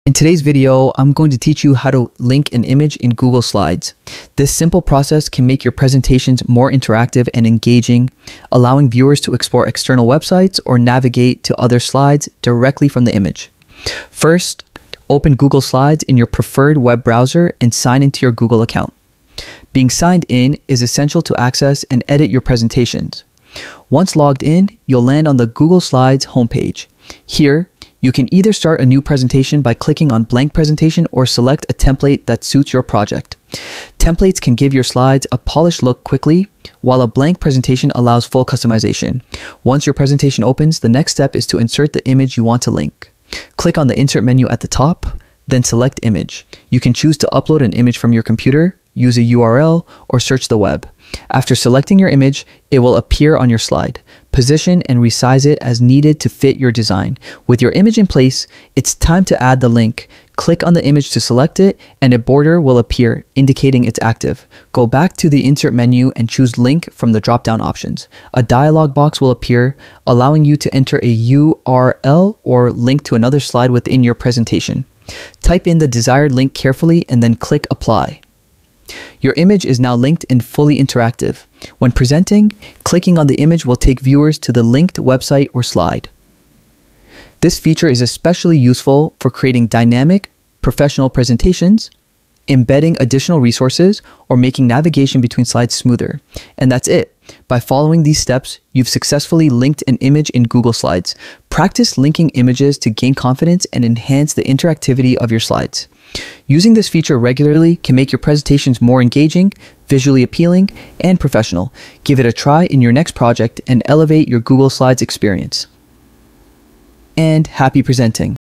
In today's video, I'm going to teach you how to link an image in Google Slides. This simple process can make your presentations more interactive and engaging, allowing viewers to explore external websites or navigate to other slides directly from the image. First, open Google Slides in your preferred web browser and sign into your Google account. Being signed in is essential to access and edit your presentations. Once logged in, you'll land on the Google Slides homepage. Here, you can either start a new presentation by clicking on blank presentation or select a template that suits your project. Templates can give your slides a polished look quickly, while a blank presentation allows full customization. Once your presentation opens, the next step is to insert the image you want to link. Click on the insert menu at the top, then select image. You can choose to upload an image from your computer, use a URL, or search the web. After selecting your image, it will appear on your slide. Position and resize it as needed to fit your design. With your image in place, it's time to add the link. Click on the image to select it, and a border will appear, indicating it's active. Go back to the insert menu and choose link from the drop-down options. A dialog box will appear, allowing you to enter a URL or link to another slide within your presentation. Type in the desired link carefully and then click apply. Your image is now linked and fully interactive. When presenting, clicking on the image will take viewers to the linked website or slide. This feature is especially useful for creating dynamic, professional presentations, embedding additional resources, or making navigation between slides smoother. And that's it. By following these steps, you've successfully linked an image in Google Slides. Practice linking images to gain confidence and enhance the interactivity of your slides. Using this feature regularly can make your presentations more engaging, visually appealing, and professional. Give it a try in your next project and elevate your Google Slides experience. And happy presenting!